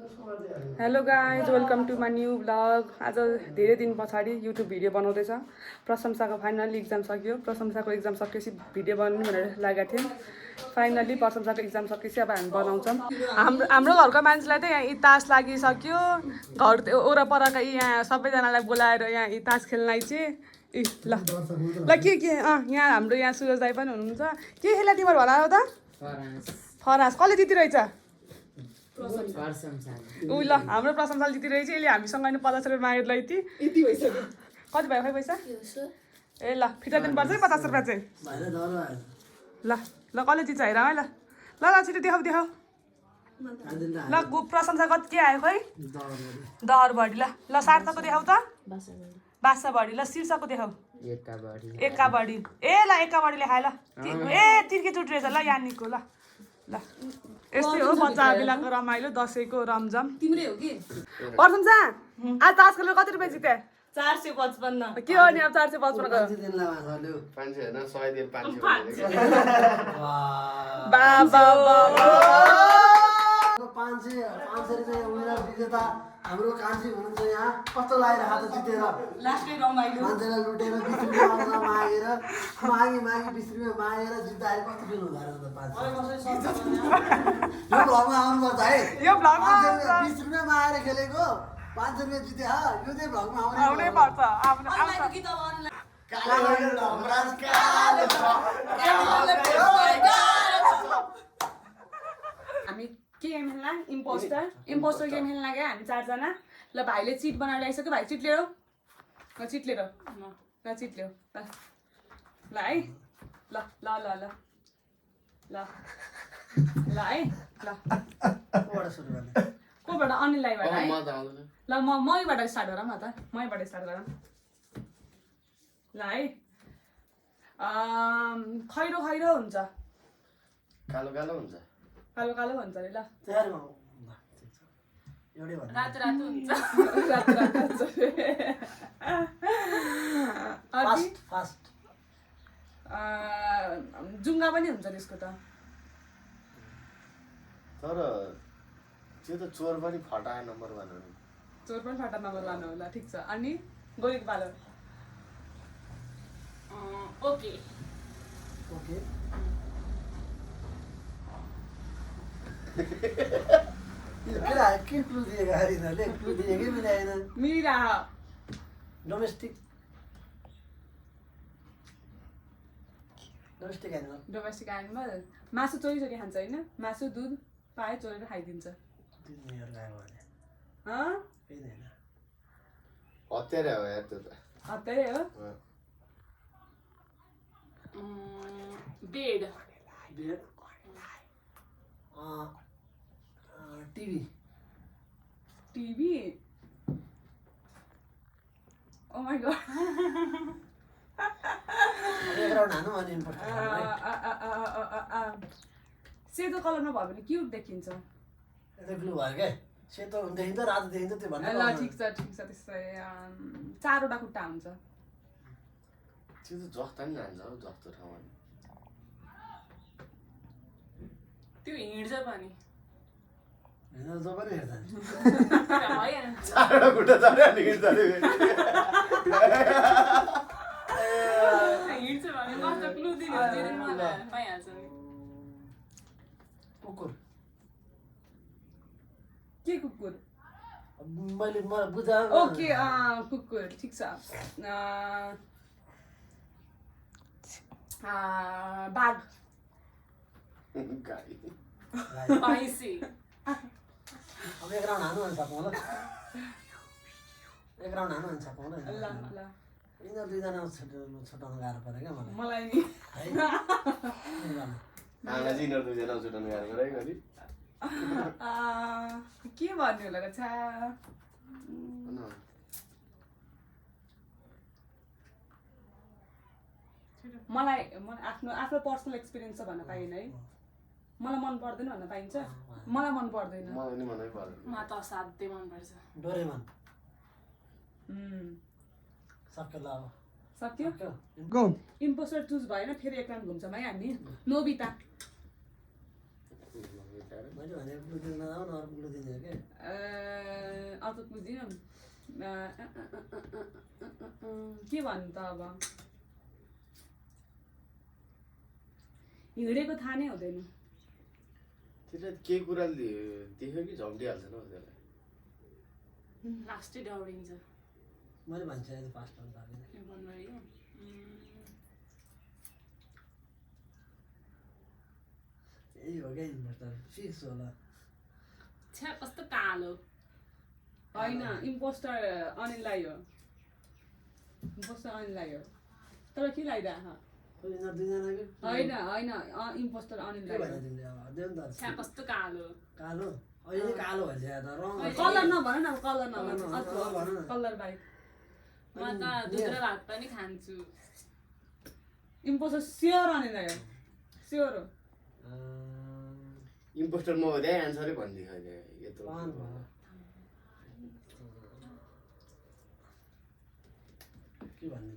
Hello guys, welcome to my new blog. आज धेरै दिन पछाडि युट्युब भिडियो बनाउँदैछ। प्रशंसाको फाइनली इक्जाम सकियो। प्रशंसाको इक्जाम सकेपछि भिडियो बनाउने भनेर लागेको थियौँ। फाइनली प्रशंसाको इक्जाम सकेपछि अब हामी बनाउँछौँ। हाम्रो घरको मान्छेलाई त यहाँ इतिहास लागिसक्यो। घर वरपरका यहाँ सबैजनालाई बोलाएर यहाँ इतिहास खेल्न चाहिँ ल ल के यहाँ हाम्रो यहाँ सुरज दाई पनि हुनुहुन्छ। के खेला तिमीहरू भन त? फरास। कसले जितिरहेछ? ऊ ल हाम्रो प्रशंसाले जितिरहेछ। यसले हामीसँग नि 50 रुपियाँ मागेर लैती। यति भइसक्यो। कति भयो खै पैसा? ए ल फिर्ता दिनुपर्छ है 50 रुपियाँ चाहिँ। ल ल कसले जित्छ हेर है। ल ल ल छिटो देखाऊ देखाऊ। ल प्रशंसा कति के आयो खै? दहरबढी। ल ल सार्थको देखाऊ त। बासाबढी। ल शीर्षको देखाऊ। एकाबढी। ए ल एकाबढी लेखाए ल। ए तिर्के चुट रहेछ ल यानिको। ल ल यस्तै हो बच्चा बेलाको रमाइलो, दसैँको रमझम। तिम्रै हो कि प्रशंसा? आज तास खेलेर कति रुपियाँ जिते? 455। के हो नि अब 455 को? हाम्रो कान्छी हुनुहुन्छ यहाँ। कस्तो लागिरहेको छ जितेर? लास्टै रमाइलो। मान्छेलाई लुटेर 20 रुपियाँ मागेर मागी 20 रुपियाँ मागेर जित्दाखेरि कस्तो फिल हुँदो रहेछ त? 5 यो भ्लगमा आउनुपर्छ है। यो भ्लगमा 20 रुपियाँ मागेर खेलेको 5 रुपियाँ जिते। यो चाहिँ भ्लगमा आउनै पर्छ। हामी के गेम खेल्ला? इम्पोस्टर गेम खेल्न लाग्यो हामी 4 जना। ल भाइले चिट बनाएर ल्याइसक्यो। भाइ चिट लिएर ल चिट लिएर ल चिट लियो ल है। ल ल ल ल ल ल है। ल कोबाट? अनिललाईबाट है। ल मईबाट स्टार्ट गरौँ न त। मईबाट स्टार्ट गरौँ ल है। खैरो खैरो हुन्छ। कालो कालो हुन्छ। कालो कालो भन्छ अरे। ल रातो रातो हुन्छ। रातो रातो हुन्छ। जुङ्गा पनि हुन्छ त्यसको त। तर त्यो त चोर पनि फटाए नम्बर 1 हो। चोर पनि फाटा नम्बर 1 हो। ल ठिक छ। अनि गोलीको पालो। ओके ओके के क्लू दिएको? हरिदाले क्लू दिएकै मिलाएन। Mira domestic animal. Domestic animal. मासु चोरी चोरी खान्छ होइन? मासु दुध पाए चोरेर खाइदिन्छ। हत्यारै हो यार त्यो त। हत्यारै हो। Bed TV TV. Oh my God. सेतो कलरमा भयो भने क्युट देखिन्छ। ब्लू भयो क्या? सेतो देखिन्छ, रातो देखिन्छ, त्यो भन्नु। ल ठिक छ त्यस्तै। 4वटा खुट्टा हुन्छ। त्यो त जस्ता नि जान्छ हौ जस्तो ठाउँमा। त्यो हिँड्छ पनि। हिँड्दा जो पनि हेर्छ। चारवटा खुट्टा चढ्यो अनि हिँड्छ अरे। हिँड्छ भने कस्तो क्लु दिनु हुन्छ नि मलाई पाइहाल्छ नि। कुकुर। के कुकुर? मैले बुझा। ओके कुकुर ठिक छ। बाघ। गाई। भैँसी। अब एक राउन्ड हानु भने सक्छौँ ल। एक राउन्ड हानु भने सक्छौँ ल। ल ल यिनीहरू दुईजना छुट्याउनु गाह्रो पऱ्यो क्या मलाई। मलाई नि हामीलाई चाहिँ यिनीहरू दुईजना छुट्याउनु गाह्रो पऱ्यो है घरि। के भन्नु होला र छा? मलाई आफ्नो पर्सनल एक्सपिरियन्स छ भन्न पाइएन है। मलाई मन पर्दैन भन्न पाइन्छ? मलाई मन पर्दैन। मलाई नि मनै पर्दैन। म त असाध्यै मन पर्छ। डोरेमन। सक्यो ल अब। सक्यो? गो। इम्पोस्टर चुज भएन, फेरि एक राउन्ड घुम्छौँ है हामी। नोबिता। मैले भने ब्लु दिन नजाऊ न, अरू ब्लु दिन हो क्या? त बुझिनँ के भन्नु त अब हिँडेको थाहा नै हुँदैन त्यसलाई के कुरा देख्यो कि झम्टिहाल्छ न त्यसलाई लास्टै डौडिन्छ मैले भन्छ फास्ट भन्नु बनमारी हो यही हो क्या इन्भर्टर फिक्स होला छ्या कस्तो कालो होइन इम्पोस्टर अनिललाई हो इम्पोस्टर अनिललाई हो तर के लगाइरहेको होइन होइन इम्पोस्टर अनिललाई हो छ्या कस्तो कालो कालो अहिले कालो भन्छ त रङ कलर नभन न कलर नभन कलर बाइक म त दुध र भात पनि खान्छु इम्पोस्टर स्योर अनिललाई हो स्योर हो इम्पोस्टर म हो त्यही एन्सरै भनिदिएँ अहिले यत्रो के भन्ने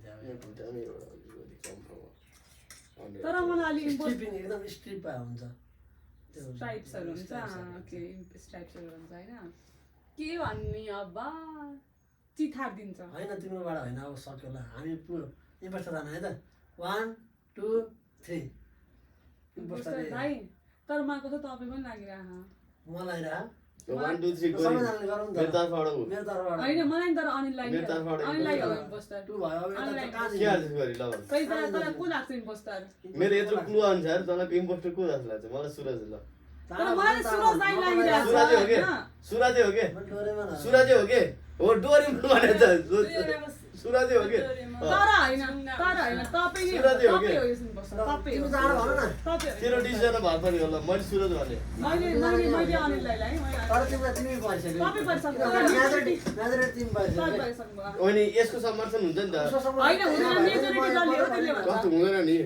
तर मलाई अलिक स्ट्रिपिङ एकदम स्ट्रिप भए हुन्छ स्ट्राइप्सहरू हुन्छ ओके स्ट्राइप्सहरू हुन्छ होइन के भन्ने अब चिथार दिन्छ होइन तिम्रोबाट होइन अब सक्यो ल हामी इम्पोस्टर जानु है त 1 2 3 इम्पोस्टर भाइ तर मलाई कस्तो तपाईँ पनि लागिरहेको मलाई र 1 2 3 सबैजनाले गरौँ न मेरो तर्फबाट मेरो तर्फबाट होइन मलाई तर अनिललाई मेरो तर्फबाट अनिललाई हो इम्पोस्टर 2 भयो अब यता कहाँ के हाल्छ गरी ल खै तर को लाग्छ इम्पोस्टर मेरो यत्रो क्लु अनुसार तँलाई इम्पोस्टर को जस्तो लाग्छ मलाई सुरज ल तर मलाई सुरज दाइ लागिरहेको सुराजै हो के छ सुराजै हो के डोरेमन सुराजै हो के हो डोरेमन भने त सुराजै हो के तर होइन तपाईँ सुरजै हो के? हो यस इम्पोस्टर तपाईँ तिमी हो जान भन न तपाईँ तेरो डिसिजन भए पनि होला मैले सुरज भने मैले अनिललाई लाएँ तर तिमी भइसक्यो तपाईँ भइसक्नु मेजोरिटी तिमी भइसक्यो तपाईँ भइसक्नु अनि यसको समर्थन हुन्छ नि त होइन हुँदैन मेजोरिटी जसले हो त्यसले भन्छ कस्तो हुँदैन नि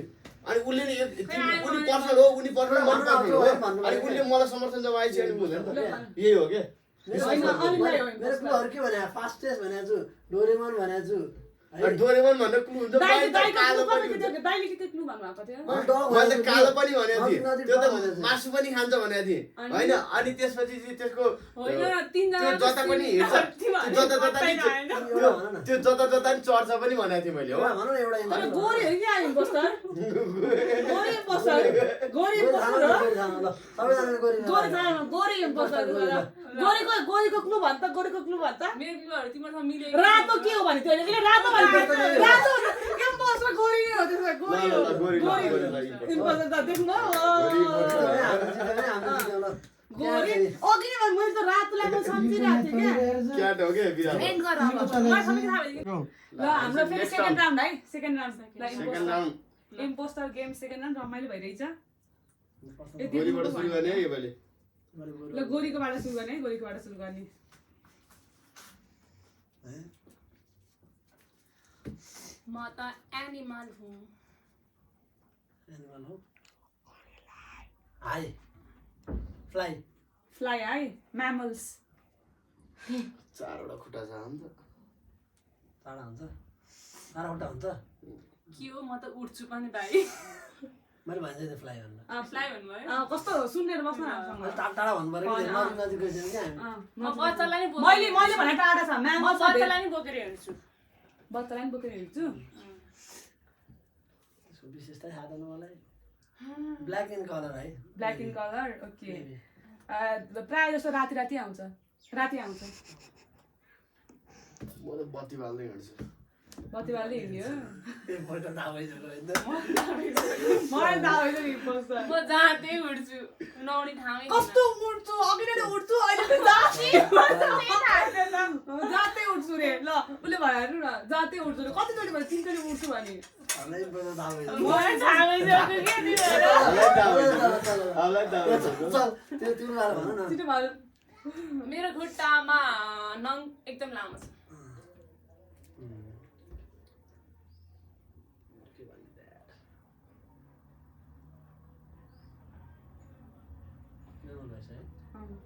अनि उसले नि उनी पर्सन हो उनी पर्सन मन पर्सन हो अनि उसले मलाई समर्थन जब आइसक्यो हुँदैन नि त यही हो के होइन अनिललाई हो मेरो क्लुहरू के भने फास्टेस्ट भनेको छु डोरेमन भनेको छु डोरेमन भन्ने क्लु हुन्छ दाइले कालो पनि के थियो दाइले के क्लु भन्नुभएको थियो मैले त कालो पनि भनेको थिएँ त्यो त मासु पनि खान्छ भनेको थिएँ होइन अनि त्यसपछि चाहिँ त्यसको होइन त्यो जता पनि हिँड्छ त्यो जता जता नि चढ्छ पनि भनेको थिएँ मैले हो भन न एउटा अनि गोरी हो कि इम्पोस्टर गोरी इम्पोस्टर गोरी इम्पोस्टर हो सबैजनाले गोरी गोरी इम्पोस्टर गोरीको क्लु भन्छ गोरीको क्लु भन्छ मेरो क्लुहरू तिमीसँग मिलेको रातो के हो भने त्यो रातो भने रातो इम्पोस्टर गोरी नै हो त्यसमा गोरी हो गोरी इम्पोस्टर त देख्नु गोरी अघि नै मैले त रातोलाई म सम्झिरहेको थिएँ क्या क्याट हो के बिरालो मेन गर अब मलाई सबै थाहा भयो ल हाम्रो फेरि सेकेन्ड राउन्ड है second round second round impostor game second round रमाइलो भइरहेछ गोलीबाट सुरु गर्ने है योपालि ल गोरीकोबाट सुरु गर्ने गोरीकोबाट सुरु गर्ने म त एनिमल हुँ एनिमल हो हाय फ्लाइ फ्लाइ है म्यामल्स चारवटा खुट्टा छ अन्त टाढा हुन्छ चारवटा हुन्छ के हो म त उड्छु पनि भाइ मैले भन्छ नि फ्लाइ भनेर फ्लाइ भन्नुभयो कस्तो सुनेर बस्न हामीसँग टाढा भन्नु पऱ्यो कि नजिक नजिक गइसक्यो क्या हामी म बच्चालाई नि मैले भने टाढा छ म म्यामल्स बच्चालाई नि बोकेर हिँड्छु बच्चालाई पनि बोकेर हिँड्छु त्यसको विशेषता थाहा छैन मलाई ब्ल्याक इन कलर है ब्ल्याक इन कलर ओके प्रायः जस्तो राति राति आउँछ म त बत्ती बाल्दै हिँड्छु बत्ती बाल्दै हिँड्यो एकपल्ट थाहा भइसक्यो होइन मलाई थाहा होइन नि इम्पोस्टर म जहाँ त्यही उड्छु नौनी ठाउँमै कस्तो उड्छु अघि नै उड्छु अहिले जातै उड्छु रे ल उसले भएर न जातै उड्छु रे कतिचोटि भयो 3 चोटि उड्छु भने हामीलाई एकपल्ट थाहा भइसक्यो मलाई थाहा भइसक्यो के तिमीहरू चल त्यो तिमीलाई भन न छिटो भयो मेरो खुट्टामा नङ एकदम लामो छ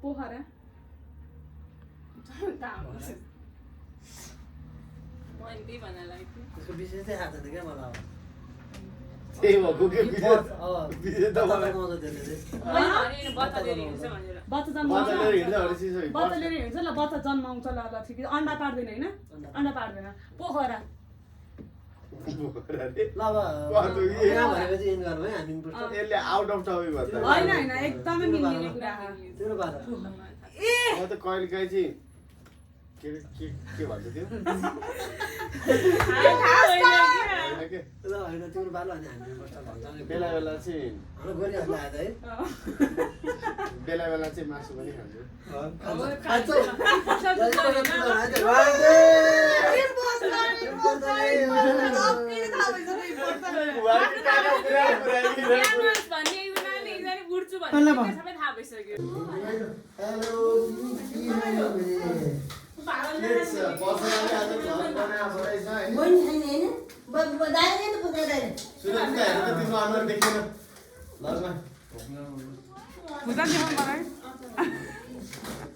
पोखरा मैले त्यही भन्न लागेको त्यसको विशेषतै थाहा छैन क्या मलाई अब त्यही भएको के विजय त मलाई मजा त्यसले चाहिँ मैले भने बच्चा लिएर हिँड्छ भनेर बच्चा बच्चा लिएर जन्माउँछ हिँड्छ भनेपछि सबै बच्चा लिएर हिँड्छ ल बच्चा जन्माउँछ ल ल ठिकै अन्डा पार्दैन होइन अन्डा पार्दैन पोखरा ल अब यहाँ भनेपछि इन गर्नु है हामी पनि यसले आउट अफ टपिक भन्छ होइन होइन एकदमै मिल्ने कुरा तिम्रो बाह्र म त कहिले काहीँ चाहिँ के भन्छ त्यो होइन के ल होइन तिम्रो बाह्र अनि हामी बस्छ भन्छ बेला बेला चाहिँ हाम्रो गरिहाल्नु आयो है बेला बेला चाहिँ मासु पनि खान्छु भन्ने उनीहरूले एकजना उड्छु भन्ने सबै थाहा भइसक्यो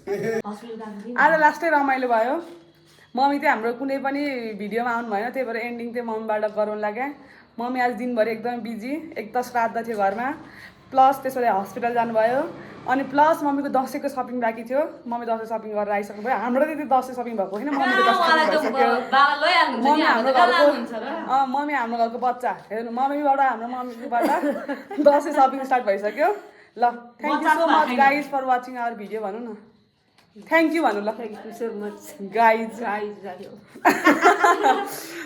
आज लास्टै रमाइलो भयो मम्मी चाहिँ हाम्रो कुनै पनि भिडियोमा आउनु भएन त्यही भएर एन्डिङ चाहिँ मम्मीबाट गराउनु लाग्यो मम्मी आज दिनभरि एकदम बिजी एक त श्राद्ध थियो घरमा प्लस त्यसपछि हस्पिटल जानुभयो अनि प्लस मम्मीको दसैँको सपिङ बाँकी थियो मम्मी दसैँ सपिङ गरेर आइसक्नु भयो हाम्रो त्यति दसैँ सपिङ भएको होइन मम्मीको दसैँ भइसक्यो मम्मी हाम्रो घरको बच्चा हेर्नु मम्मीबाट हाम्रो मम्मीबाट दसैँ सपिङ स्टार्ट भइसक्यो ल thank you so much guys for watching our video भनौँ न थ्याङ्क यू भन्नु ल Thank you so much. Guys Guys,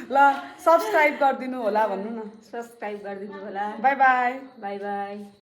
ल सब्सक्राइब गरिदिनु होला भन्नु न subscribe गरिदिनु होला. By by Bye bye.